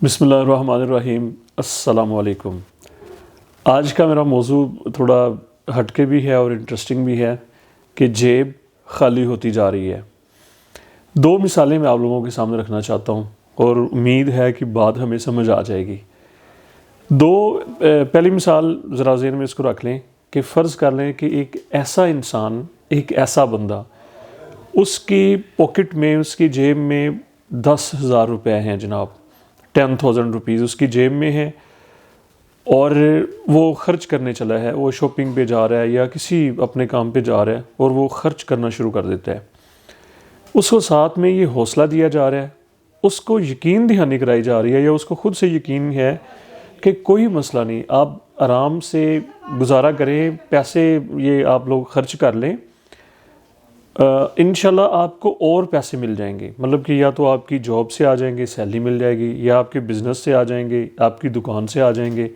بسم اللہ الرحمن الرحیم۔ السلام علیکم۔ آج کا میرا موضوع تھوڑا ہٹ کے بھی ہے اور انٹرسٹنگ بھی ہے کہ جیب خالی ہوتی جا رہی ہے۔ دو مثالیں میں آپ لوگوں کے سامنے رکھنا چاہتا ہوں اور امید ہے کہ بات ہمیں سمجھ آ جائے گی۔ پہلی مثال ذرا ذہن میں اس کو رکھ لیں کہ فرض کر لیں کہ ایک ایسا انسان، ایک ایسا بندہ، اس کی پاکٹ میں، اس کی جیب میں 10,000 روپے ہیں جناب، 10,000 روپیز اس کی جیب میں ہے اور وہ خرچ کرنے چلا ہے، وہ شاپنگ پہ جا رہا ہے یا کسی اپنے کام پہ جا رہا ہے اور وہ خرچ کرنا شروع کر دیتا ہے۔ اس کو ساتھ میں یہ حوصلہ دیا جا رہا ہے، اس کو یقین دہانی کرائی جا رہی ہے یا اس کو خود سے یقین ہے کہ کوئی مسئلہ نہیں، آپ آرام سے گزارا کریں، پیسے یہ آپ لوگ خرچ کر لیں، انشاءاللہ آپ کو اور پیسے مل جائیں گے۔ مطلب کہ یا تو آپ کی جاب سے آ جائیں گے، سیلری مل جائے گی، یا آپ کے بزنس سے آ جائیں گے، آپ کی دکان سے آ جائیں گے۔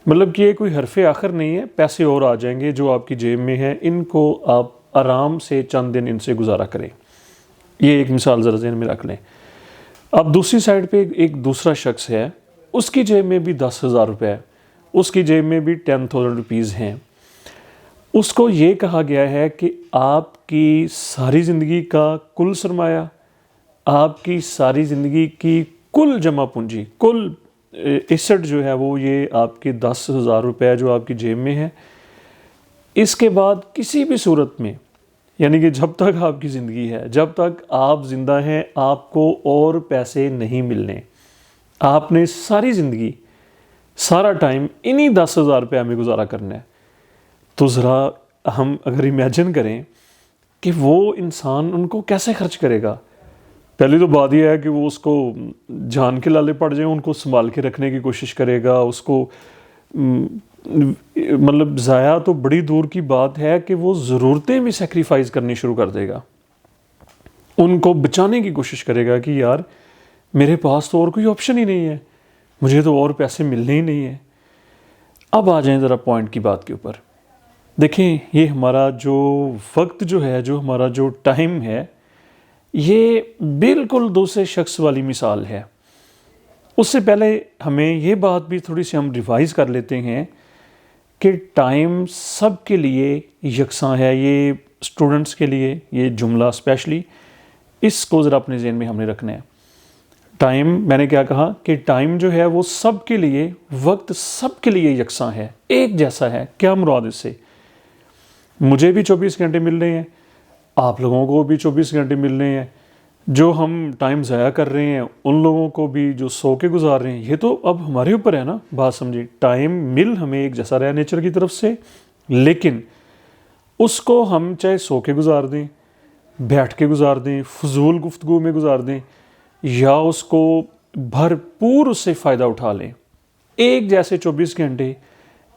مطلب کہ یہ کوئی حرف آخر نہیں ہے، پیسے اور آ جائیں گے جو آپ کی جیب میں ہیں، ان کو آپ آرام سے چند دن ان سے گزارا کریں۔ یہ ایک مثال ذرا ذہن میں رکھ لیں۔ اب دوسری سائڈ پہ ایک دوسرا شخص ہے، اس کی جیب میں بھی 10,000 روپے ہے، اس کی جیب میں بھی 10,000 روپیز ہیں۔ اس کو یہ کہا گیا ہے کہ آپ کی ساری زندگی کا کل سرمایہ، آپ کی ساری زندگی کی کل جمع پونجی، کل ایسٹ جو ہے وہ یہ آپ کے 10,000 روپے جو آپ کی جیب میں ہے، اس کے بعد کسی بھی صورت میں، یعنی کہ جب تک آپ کی زندگی ہے، جب تک آپ زندہ ہیں، آپ کو اور پیسے نہیں ملنے۔ آپ نے ساری زندگی، سارا ٹائم انہی 10,000 روپے میں گزارا کرنا ہے۔ تو ذرا ہم اگر امیجن کریں کہ وہ انسان ان کو کیسے خرچ کرے گا۔ پہلی تو بات یہ ہے کہ وہ اس کو جان کے لالے پڑ جائیں، ان کو سنبھال کے رکھنے کی کوشش کرے گا، اس کو مطلب ضائع تو بڑی دور کی بات ہے کہ وہ ضرورتیں بھی سیکریفائز کرنی شروع کر دے گا، ان کو بچانے کی کوشش کرے گا کہ یار میرے پاس تو اور کوئی آپشن ہی نہیں ہے، مجھے تو اور پیسے ملنے ہی نہیں ہیں۔ اب آ جائیں ذرا پوائنٹ کی بات کے اوپر۔ دیکھیں، یہ ہمارا جو وقت جو ہے، جو ہمارا جو ٹائم ہے، یہ بالکل دوسرے شخص والی مثال ہے۔ اس سے پہلے ہمیں یہ بات بھی تھوڑی سی ہم ریوائز کر لیتے ہیں کہ ٹائم سب کے لیے یکساں ہے۔ یہ اسٹوڈنٹس کے لیے یہ جملہ اسپیشلی، اس کو ذرا اپنے ذہن میں ہم نے رکھنا ہے۔ ٹائم، میں نے کیا کہا کہ ٹائم جو ہے وہ سب کے لیے، وقت سب کے لیے یکساں ہے، ایک جیسا ہے۔ کیا مراد اس سے؟ مجھے بھی 24 گھنٹے مل رہے ہیں، آپ لوگوں کو بھی 24 گھنٹے مل رہے ہیں، جو ہم ٹائم ضائع کر رہے ہیں ان لوگوں کو بھی جو سو کے گزار رہے ہیں۔ یہ تو اب ہمارے اوپر ہے نا، بات سمجھیں۔ ٹائم مل ہمیں ایک جیسا رہا نیچر کی طرف سے، لیکن اس کو ہم چاہے سو کے گزار دیں، بیٹھ کے گزار دیں، فضول گفتگو میں گزار دیں، یا اس کو بھرپور اس سے فائدہ اٹھا لیں۔ ایک جیسے 24 گھنٹے،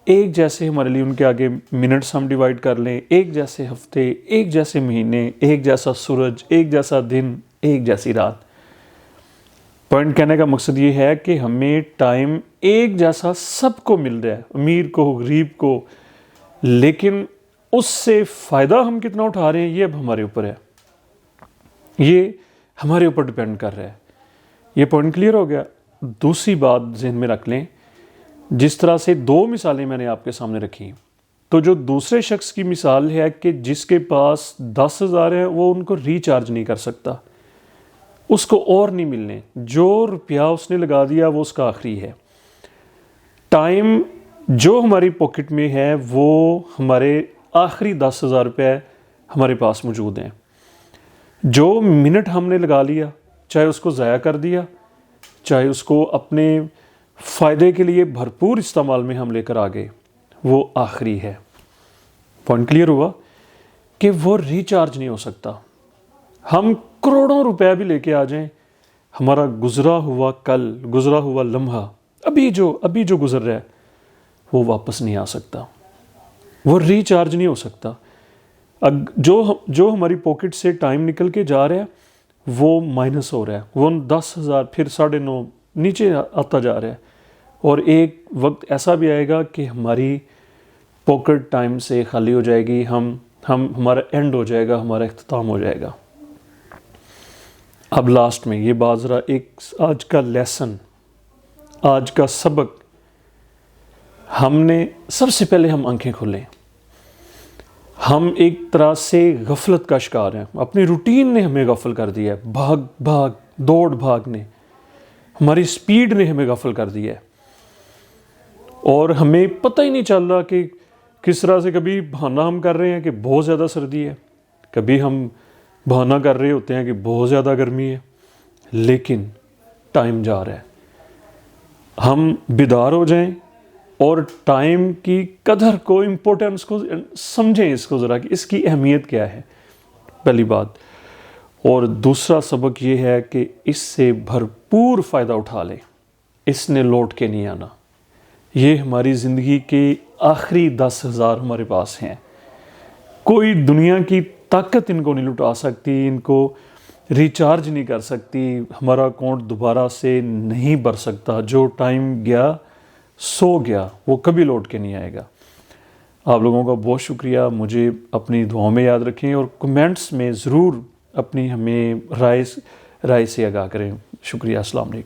ایک جیسے ہمارے لیے ان کے آگے منٹس ہم ڈیوائیڈ کر لیں، ایک جیسے ہفتے، ایک جیسے مہینے، ایک جیسا سورج، ایک جیسا دن، ایک جیسی رات۔ پوائنٹ کہنے کا مقصد یہ ہے کہ ہمیں ٹائم ایک جیسا سب کو مل رہا ہے، امیر کو، غریب کو، لیکن اس سے فائدہ ہم کتنا اٹھا رہے ہیں یہ اب ہمارے اوپر ہے، یہ ہمارے اوپر ڈیپینڈ کر رہا ہے۔ یہ پوائنٹ کلیئر ہو گیا۔ دوسری بات ذہن میں رکھ لیں، جس طرح سے دو مثالیں میں نے آپ کے سامنے رکھی، تو جو دوسرے شخص کی مثال ہے کہ جس کے پاس 10,000 ہے، وہ ان کو ریچارج نہیں کر سکتا، اس کو اور نہیں ملنے، جو روپیہ اس نے لگا دیا وہ اس کا آخری ہے۔ ٹائم جو ہماری پاکٹ میں ہے وہ ہمارے آخری 10,000 روپے ہمارے پاس موجود ہیں۔ جو منٹ ہم نے لگا لیا، چاہے اس کو ضائع کر دیا، چاہے اس کو اپنے فائدے کے لیے بھرپور استعمال میں ہم لے کر آگے، وہ آخری ہے۔ پوائنٹ کلیئر ہوا کہ وہ ریچارج نہیں ہو سکتا۔ ہم کروڑوں روپے بھی لے کے آ جائیں، ہمارا گزرا ہوا کل، گزرا ہوا لمحہ، ابھی جو گزر رہا ہے، وہ واپس نہیں آ سکتا، وہ ریچارج نہیں ہو سکتا۔ جو ہماری پاکٹ سے ٹائم نکل کے جا رہا ہے وہ مائنس ہو رہا ہے، وہ 10,000 پھر 9.5 نیچے آتا جا رہا ہے، اور ایک وقت ایسا بھی آئے گا کہ ہماری پاکٹ ٹائم سے خالی ہو جائے گی، ہمارا اینڈ ہو جائے گا، ہمارا اختتام ہو جائے گا۔ اب لاسٹ میں یہ بات ذرا ایک آج کا لیسن آج کا سبق ہم نے سب سے پہلے ہم آنکھیں کھولیں. ہم ایک طرح سے غفلت کا شکار ہیں. اپنی روٹین نے ہمیں غفل کر دیا ہے. بھاگ دوڑ بھاگ نے، ہماری سپیڈ نے ہمیں غفل کر دیا ہے، اور ہمیں پتہ ہی نہیں چل رہا کہ کس طرح سے کبھی بہانہ ہم کر رہے ہیں کہ بہت زیادہ سردی ہے، کبھی ہم بہانہ کر رہے ہوتے ہیں کہ بہت زیادہ گرمی ہے، لیکن ٹائم جا رہا ہے. ہم بیدار ہو جائیں اور ٹائم کی قدر کو، امپورٹنس کو سمجھیں، اس کو ذرا کہ اس کی اہمیت کیا ہے، پہلی بات. اور دوسرا سبق یہ ہے کہ اس سے بھرپور فائدہ اٹھا لیں. اس نے لوٹ کے نہیں آنا. یہ ہماری زندگی کے آخری 10,000 ہمارے پاس ہیں. کوئی دنیا کی طاقت ان کو نہیں لٹا سکتی، ان کو ریچارج نہیں کر سکتی. ہمارا اکاؤنٹ دوبارہ سے نہیں بھر سکتا. جو ٹائم گیا سو گیا، وہ کبھی لوٹ کے نہیں آئے گا. آپ لوگوں کا بہت شکریہ. مجھے اپنی دعاؤں میں یاد رکھیں اور کمنٹس میں ضرور اپنی ہمیں رائے سے آگاہ کریں. شکریہ. السلام علیکم.